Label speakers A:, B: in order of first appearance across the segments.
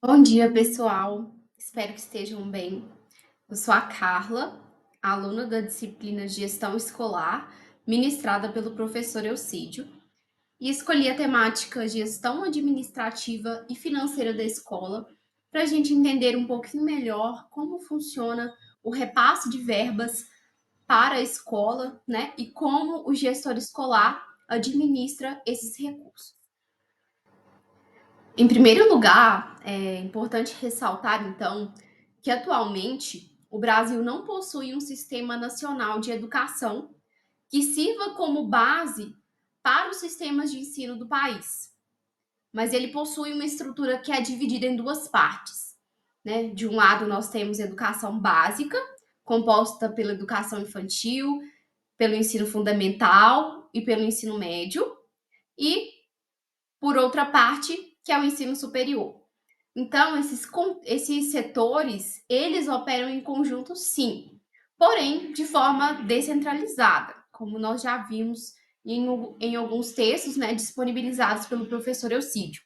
A: Bom dia, pessoal. Espero que estejam bem. Eu sou a Carla, aluna da disciplina Gestão Escolar, ministrada pelo professor Elcídio, e escolhi a temática Gestão Administrativa e Financeira da Escola para a gente entender um pouquinho melhor como funciona o repasse de verbas para a escola, né? E como o gestor escolar administra esses recursos. Em primeiro lugar, é importante ressaltar, então, que atualmente o Brasil não possui um sistema nacional de educação que sirva como base para os sistemas de ensino do país, mas ele possui uma estrutura que é dividida em duas partes, né? De um lado, nós temos educação básica, composta pela educação infantil, pelo ensino fundamental e pelo ensino médio, e, por outra parte, que é o ensino superior. Então, esses setores, eles operam em conjunto, sim, porém de forma descentralizada, como nós já vimos em alguns textos, né, disponibilizados pelo professor Elcídio.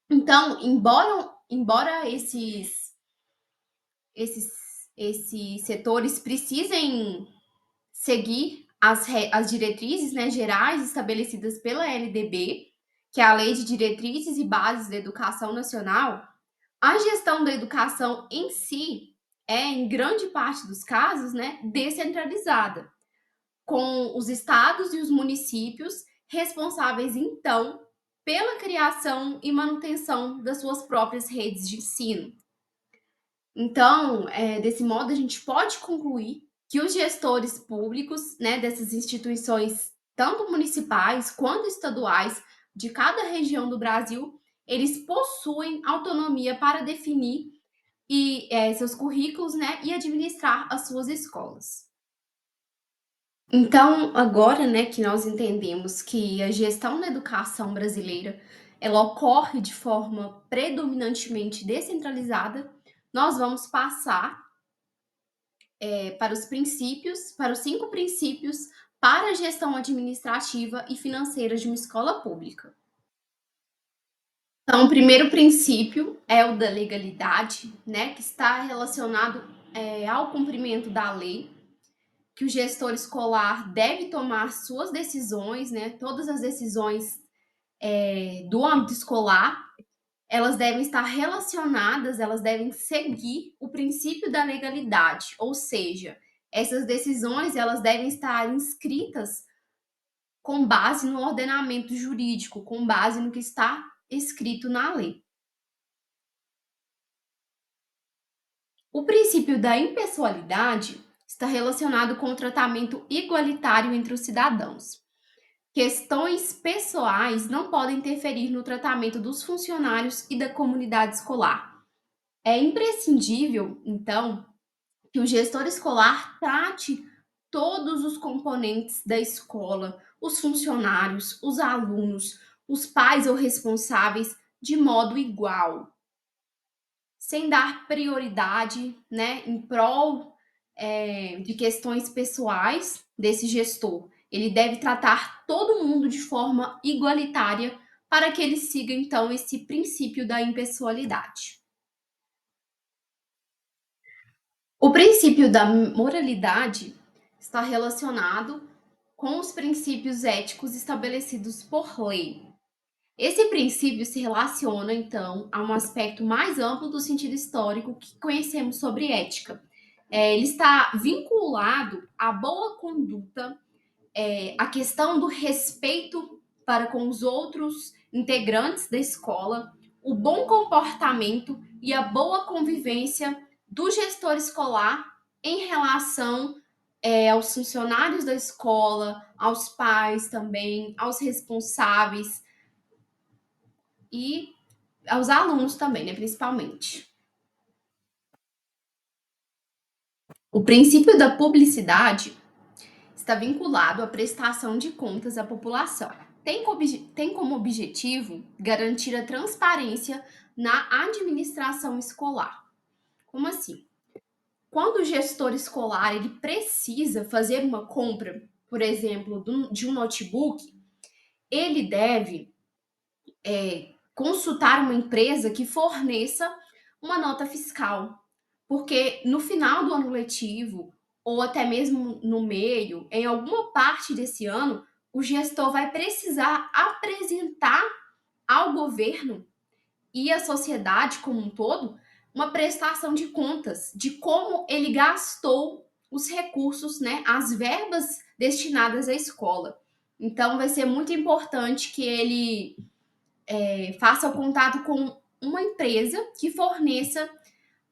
A: Então, embora esses, esses setores precisem seguir as diretrizes, né, gerais estabelecidas pela LDB, que é a Lei de Diretrizes e Bases da Educação Nacional, a gestão da educação em si é, em grande parte dos casos, né, descentralizada, com os estados e os municípios responsáveis, então, pela criação e manutenção das suas próprias redes de ensino. Então, desse modo, a gente pode concluir que os gestores públicos, né, dessas instituições, tanto municipais quanto estaduais, de cada região do Brasil, eles possuem autonomia para definir seus currículos, né, e administrar as suas escolas. Então, agora, né, que nós entendemos que a gestão da educação brasileira ela ocorre de forma predominantemente descentralizada, nós vamos passar para os princípios, para os 5 princípios para a gestão administrativa e financeira de uma escola pública. Então, o primeiro princípio é o da legalidade, né, que está relacionado ao cumprimento da lei, que o gestor escolar deve tomar suas decisões, né, todas as decisões do âmbito escolar, elas devem estar relacionadas, elas devem seguir o princípio da legalidade, ou seja, essas decisões elas devem estar inscritas com base no ordenamento jurídico, com base no que está escrito na lei. O princípio da impessoalidade está relacionado com o tratamento igualitário entre os cidadãos. Questões pessoais não podem interferir no tratamento dos funcionários e da comunidade escolar. É imprescindível, então, que o gestor escolar trate todos os componentes da escola, os funcionários, os alunos, os pais ou responsáveis de modo igual, sem dar prioridade, né, em prol de questões pessoais desse gestor. Ele deve tratar todo mundo de forma igualitária para que ele siga, então, esse princípio da impessoalidade. O princípio da moralidade está relacionado com os princípios éticos estabelecidos por lei. Esse princípio se relaciona, então, a um aspecto mais amplo do sentido histórico que conhecemos sobre ética. Ele está vinculado à boa conduta, à questão do respeito para com os outros integrantes da escola, o bom comportamento e a boa convivência do gestor escolar em relação aos funcionários da escola, aos pais também, aos responsáveis e aos alunos também, né, principalmente. O princípio da publicidade está vinculado à prestação de contas à população. Tem como objetivo garantir a transparência na administração escolar. Como assim? Quando o gestor escolar ele precisa fazer uma compra, por exemplo, de um notebook, ele deve consultar uma empresa que forneça uma nota fiscal, porque no final do ano letivo, ou até mesmo no meio, em alguma parte desse ano, o gestor vai precisar apresentar ao governo e à sociedade como um todo uma prestação de contas de como ele gastou os recursos, né, as verbas destinadas à escola. Então, vai ser muito importante que ele faça o contato com uma empresa que forneça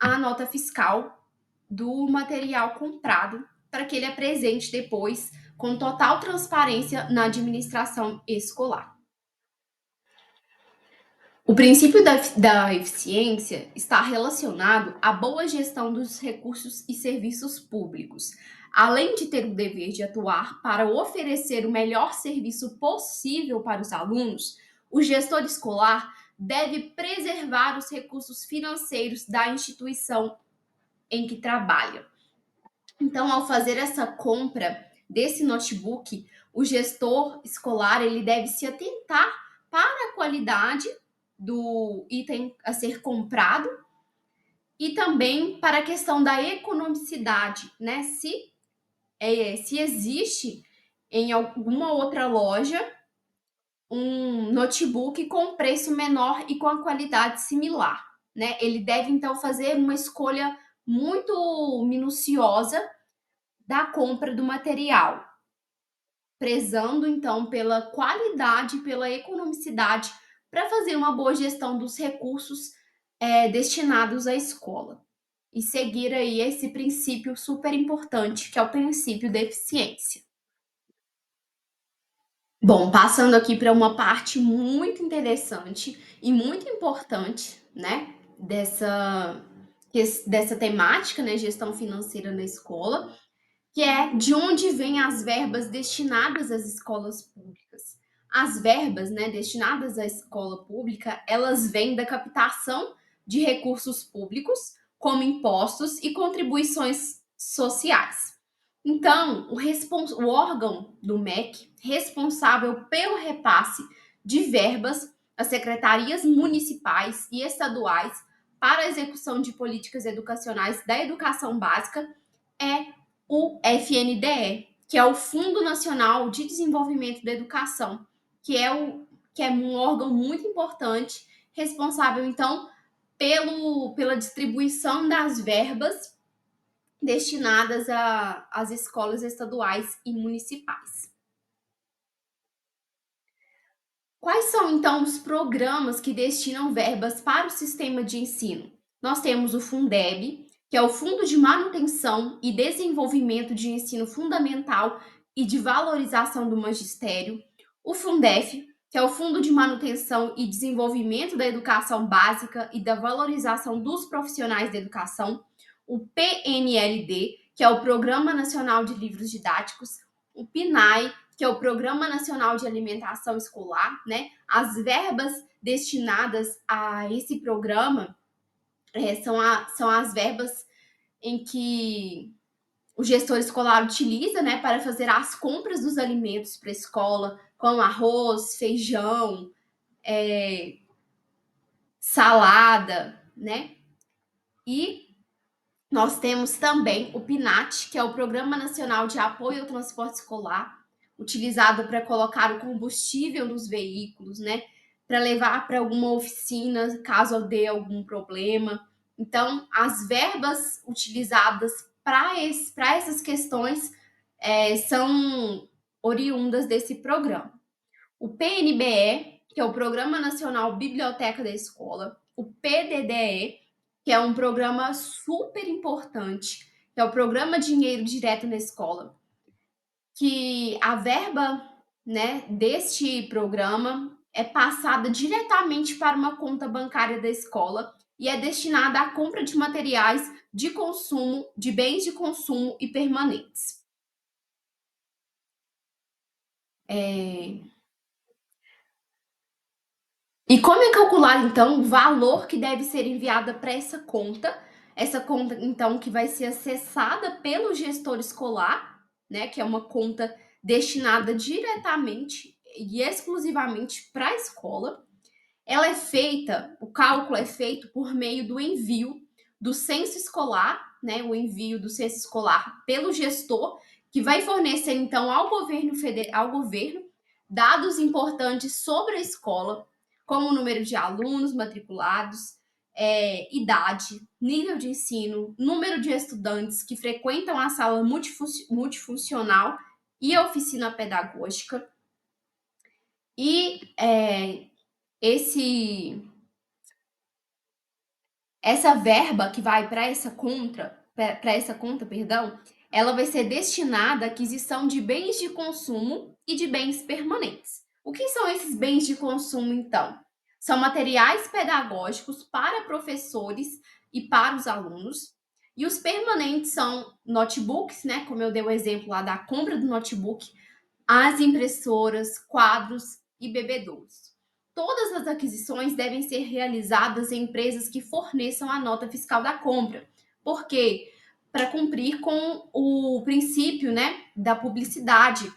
A: a nota fiscal do material comprado para que ele apresente depois com total transparência na administração escolar. O princípio da eficiência está relacionado à boa gestão dos recursos e serviços públicos, além de ter o dever de atuar para oferecer o melhor serviço possível para os alunos. O gestor escolar deve preservar os recursos financeiros da instituição em que trabalha. Então, ao fazer essa compra desse notebook, o gestor escolar ele deve se atentar para a qualidade do item a ser comprado e também para a questão da economicidade, né? Se existe em alguma outra loja um notebook com preço menor e com a qualidade similar, né? Ele deve então fazer uma escolha muito minuciosa da compra do material, prezando então pela qualidade e pela economicidade para fazer uma boa gestão dos recursos destinados à escola e seguir aí esse princípio super importante que é o princípio da eficiência. Bom, passando aqui para uma parte muito interessante e muito importante, né, dessa temática, né, gestão financeira na escola, que é de onde vêm as verbas destinadas às escolas públicas. As verbas, né, destinadas à escola pública, elas vêm da captação de recursos públicos, como impostos e contribuições sociais. Então, o órgão do MEC responsável pelo repasse de verbas às secretarias municipais e estaduais para a execução de políticas educacionais da educação básica é o FNDE, que é o Fundo Nacional de Desenvolvimento da Educação, que é um órgão muito importante, responsável então pela distribuição das verbas destinadas às escolas estaduais e municipais. Quais são, então, os programas que destinam verbas para o sistema de ensino? Nós temos o Fundeb, que é o Fundo de Manutenção e Desenvolvimento de Ensino Fundamental e de Valorização do Magistério, o Fundef, que é o Fundo de Manutenção e Desenvolvimento da Educação Básica e da Valorização dos Profissionais da Educação, o PNLD, que é o Programa Nacional de Livros Didáticos, o PNAE, que é o Programa Nacional de Alimentação Escolar, né? As verbas destinadas a esse programa são as verbas em que o gestor escolar utiliza, né, para fazer as compras dos alimentos para a escola, como arroz, feijão, salada, né? E nós temos também o PNAT, que é o Programa Nacional de Apoio ao Transporte Escolar, utilizado para colocar o combustível nos veículos, né? Para levar para alguma oficina caso dê algum problema. Então, as verbas utilizadas para essas questões são oriundas desse programa. O PNBE, que é o Programa Nacional Biblioteca da Escola, o PDDE, que é um programa super importante, que é o Programa Dinheiro Direto na Escola, que a verba, né, deste programa é passada diretamente para uma conta bancária da escola e é destinada à compra de materiais de consumo, de bens de consumo e permanentes. E como é calcular, então, o valor que deve ser enviado para essa conta? Essa conta, então, que vai ser acessada pelo gestor escolar, né? Que é uma conta destinada diretamente e exclusivamente para a escola. O cálculo é feito por meio do envio do censo escolar, né? O envio do censo escolar pelo gestor, que vai fornecer então ao governo dados importantes sobre a escola, como o número de alunos matriculados, idade, nível de ensino, número de estudantes que frequentam a sala multifuncional e a oficina pedagógica. E esse essa verba que vai para essa conta, perdão, ela vai ser destinada à aquisição de bens de consumo e de bens permanentes. O que são esses bens de consumo, então? São materiais pedagógicos para professores e para os alunos. E os permanentes são notebooks, né? Como eu dei o exemplo lá da compra do notebook, as impressoras, quadros e bebedouros. Todas as aquisições devem ser realizadas em empresas que forneçam a nota fiscal da compra. Por quê? Para cumprir com o princípio, né, da publicidade,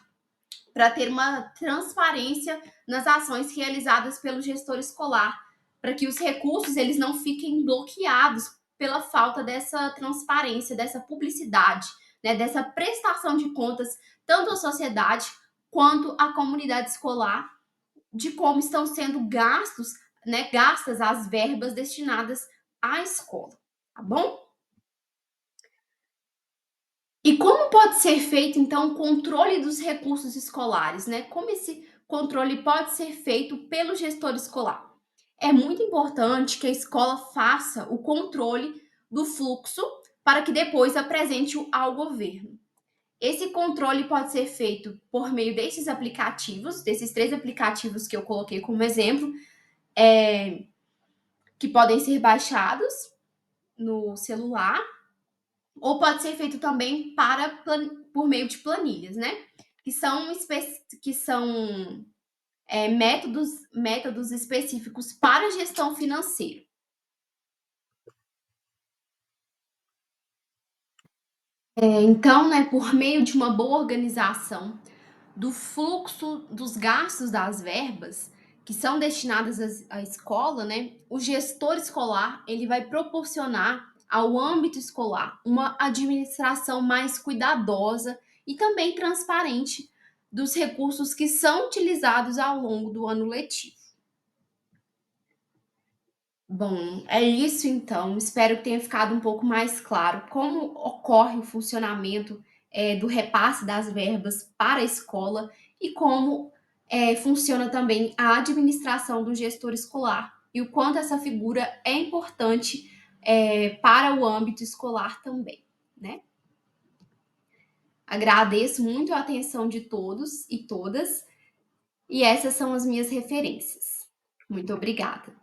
A: para ter uma transparência nas ações realizadas pelo gestor escolar, para que os recursos eles não fiquem bloqueados pela falta dessa transparência, dessa publicidade, né, dessa prestação de contas tanto à sociedade quanto à comunidade escolar de como estão sendo gastas as verbas destinadas à escola, tá bom? E como pode ser feito, então, o controle dos recursos escolares, né? Como esse controle pode ser feito pelo gestor escolar? É muito importante que a escola faça o controle do fluxo para que depois apresente-o ao governo. Esse controle pode ser feito por meio desses aplicativos, desses 3 aplicativos que eu coloquei como exemplo, que podem ser baixados no celular, ou pode ser feito também por meio de planilhas, né? Que são métodos específicos para a gestão financeira. Então, né, por meio de uma boa organização do fluxo dos gastos das verbas que são destinadas à escola, né, o gestor escolar ele vai proporcionar ao âmbito escolar uma administração mais cuidadosa e também transparente dos recursos que são utilizados ao longo do ano letivo. Bom, é isso então. Espero que tenha ficado um pouco mais claro como ocorre o funcionamento do repasse das verbas para a escola e como funciona também a administração do gestor escolar e o quanto essa figura é importante para o âmbito escolar também, né? Agradeço muito a atenção de todos e todas, e essas são as minhas referências. Muito obrigada.